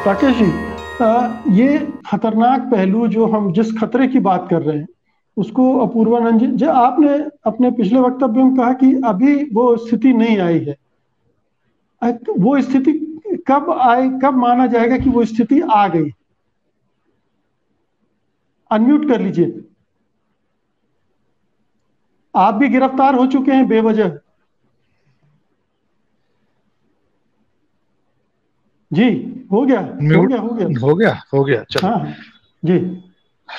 राकेश जी, ये खतरनाक पहलू जो हम जिस खतरे की बात कर रहे हैं उसको अपूर्वानंद जी, जो आपने अपने पिछले वक्तव्य में कहा कि अभी वो स्थिति नहीं आई है। वो स्थिति कब आए, कब माना जाएगा कि वो स्थिति आ गई? अनम्यूट कर लीजिए। आप भी गिरफ्तार हो चुके हैं बेवजह। जी, हो गया हो म्यूट गया हो गया। हो गया चलो। हाँ जी।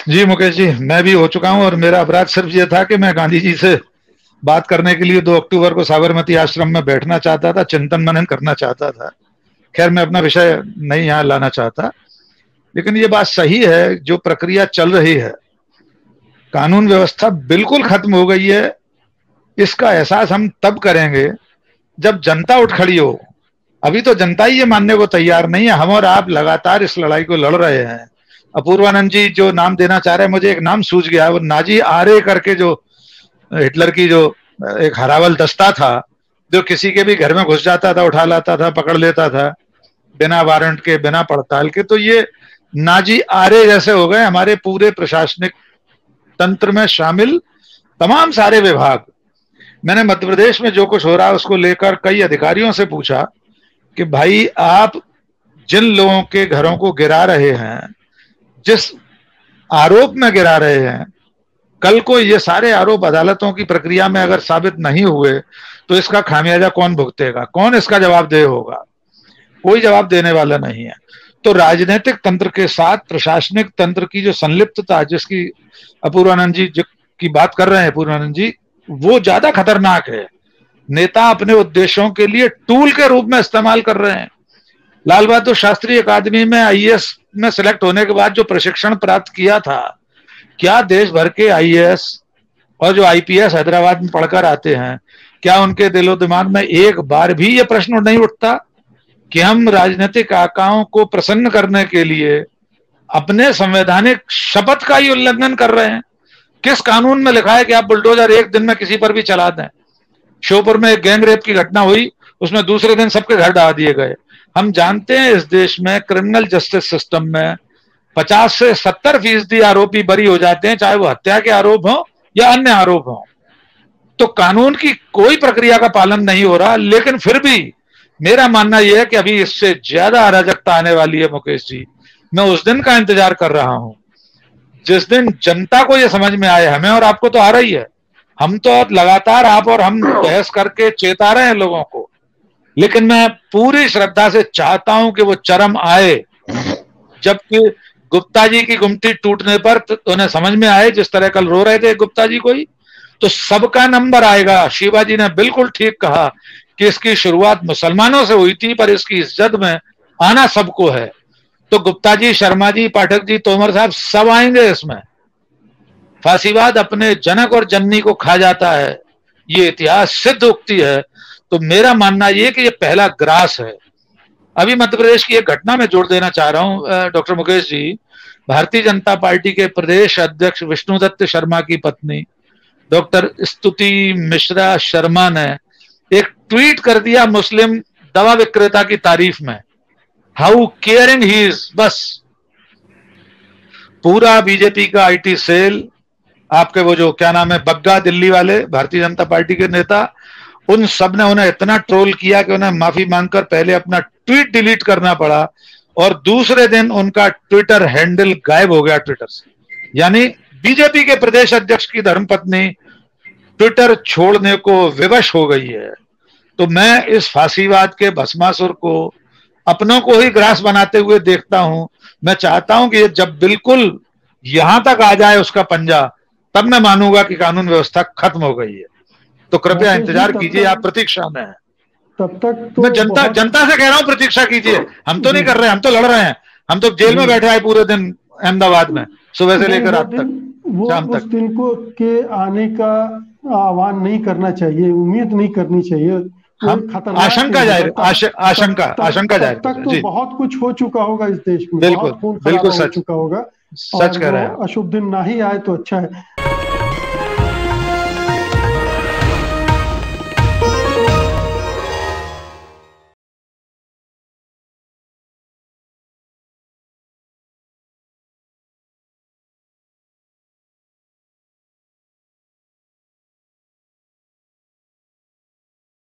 जी मुकेश जी, मैं भी हो चुका हूं और मेरा अपराध सिर्फ ये था कि मैं गांधी जी से बात करने के लिए 2 अक्टूबर को साबरमती आश्रम में बैठना चाहता था, चिंतन मनन करना चाहता था। खैर मैं अपना विषय नहीं यहाँ लाना चाहता, लेकिन ये बात सही है, जो प्रक्रिया चल रही है, कानून व्यवस्था बिल्कुल खत्म हो गई है। इसका एहसास हम तब करेंगे जब जनता उठ खड़ी हो। अभी तो जनता ही ये मानने को तैयार नहीं है। हम और आप लगातार इस लड़ाई को लड़ रहे हैं। अपूर्वानंद जी जो नाम देना चाह रहे हैं, मुझे एक नाम सूझ गया, वो नाजी आरे करके, जो हिटलर की जो एक हरावल दस्ता था, जो किसी के भी घर में घुस जाता था, उठा लाता था, पकड़ लेता था बिना वारंट के, बिना पड़ताल के। तो ये नाजी आरे जैसे हो गए हमारे पूरे प्रशासनिक तंत्र में शामिल तमाम सारे विभाग। मैंने मध्य प्रदेश में जो कुछ हो रहा है उसको लेकर कई अधिकारियों से पूछा कि भाई आप जिन लोगों के घरों को गिरा रहे हैं, जिस आरोप में गिरा रहे हैं, कल को ये सारे आरोप अदालतों की प्रक्रिया में अगर साबित नहीं हुए तो इसका खामियाजा कौन भुगतेगा, कौन इसका जवाबदेह होगा? कोई जवाब देने वाला नहीं है। तो राजनीतिक तंत्र के साथ प्रशासनिक तंत्र की जो संलिप्तता, जिसकी अपूर्वानंद जी की बात कर रहे हैं, अपूर्वानंद जी, वो ज्यादा खतरनाक है। नेता अपने उद्देश्यों के लिए टूल के रूप में इस्तेमाल कर रहे हैं। लाल बहादुर शास्त्री अकादमी में आईएएस में सिलेक्ट होने के बाद जो प्रशिक्षण प्राप्त किया था, क्या देश भर के आईएएस और जो आईपीएस हैदराबाद में पढ़कर आते हैं, क्या उनके दिलो दिमाग में एक बार भी ये प्रश्न नहीं उठता कि हम राजनीतिक आकाओं को प्रसन्न करने के लिए अपने संवैधानिक शपथ का ही उल्लंघन कर रहे हैं? किस कानून में लिखा है कि आप बुलडोजर एक दिन में किसी पर भी चला दें? श्योपुर में एक गैंग रेप की घटना हुई, उसमें दूसरे दिन सबके घर ढा दिए गए। हम जानते हैं इस देश में क्रिमिनल जस्टिस सिस्टम में 50 से 70% आरोपी बरी हो जाते हैं, चाहे वो हत्या के आरोप हो या अन्य आरोप हो। तो कानून की कोई प्रक्रिया का पालन नहीं हो रहा। लेकिन फिर भी मेरा मानना यह है कि अभी इससे ज्यादा अराजकता आने वाली है मुकेश जी। मैं उस दिन का इंतजार कर रहा हूं जिस दिन जनता को यह समझ में आए। हमें और आपको तो आ रही है, हम तो लगातार आप और हम बहस करके चेता रहे हैं लोगों को, लेकिन मैं पूरी श्रद्धा से चाहता हूं कि वो चरम आए जबकि गुप्ता जी की गुमटी टूटने पर उन्हें समझ में आए, जिस तरह कल रो रहे थे गुप्ता जी को ही, तो सबका नंबर आएगा। शिवाजी ने बिल्कुल ठीक कहा कि इसकी शुरुआत मुसलमानों से हुई थी, पर इसकी इज्जत में आना सबको है। तो गुप्ता जी, शर्मा जी, पाठक जी, तोमर साहब सब आएंगे इसमें। फांसीवाद अपने जनक और जननी को खा जाता है, ये इतिहास सिद्ध उक्ति है। तो मेरा मानना यह कि ये पहला ग्रास है। अभी मध्य प्रदेश की एक घटना में जोड़ देना चाह रहा हूं डॉक्टर मुकेश जी। भारतीय जनता पार्टी के प्रदेश अध्यक्ष विष्णुदत्त शर्मा की पत्नी डॉक्टर स्तुति मिश्रा शर्मा ने एक ट्वीट कर दिया मुस्लिम दवा विक्रेता की तारीफ में, हाउ केयरिंग ही इज। बस पूरा बीजेपी का आईटी सेल, आपके वो जो क्या नाम है बग्गा दिल्ली वाले भारतीय जनता पार्टी के नेता, उन सब ने उन्हें इतना ट्रोल किया कि उन्हें माफी मांगकर पहले अपना ट्वीट डिलीट करना पड़ा और दूसरे दिन उनका ट्विटर हैंडल गायब हो गया ट्विटर से। यानी बीजेपी के प्रदेश अध्यक्ष की धर्मपत्नी ट्विटर छोड़ने को विवश हो गई है। तो मैं इस फांसीवाद के भस्मासुर को अपनों को ही ग्रास बनाते हुए देखता हूं। मैं चाहता हूं कि ये जब बिल्कुल यहां तक आ जाए उसका पंजा, तब मैं मानूंगा कि कानून व्यवस्था खत्म हो गई है। तो कृपया इंतजार कीजिए, आप प्रतीक्षा में हैं। तब तक तो मैं जनता से कह रहा हूं प्रतीक्षा कीजिए। हम तो नहीं कर रहे हैं, हम तो लड़ रहे हैं। हम तो जेल में बैठे हैं पूरे दिन अहमदाबाद में, सुबह से लेकर रात तक, शाम तक। उस दिन को के आने का आह्वान नहीं करना चाहिए, उम्मीद नहीं करनी चाहिए। हम आशंका जाहिर आशंका जाहिर तक तो बहुत कुछ हो चुका होगा इस देश में, बिल्कुल बहुत खून खराबा हो चुका होगा। सच कह रहे हैं। अशुभ दिन ना ही आए तो अच्छा है।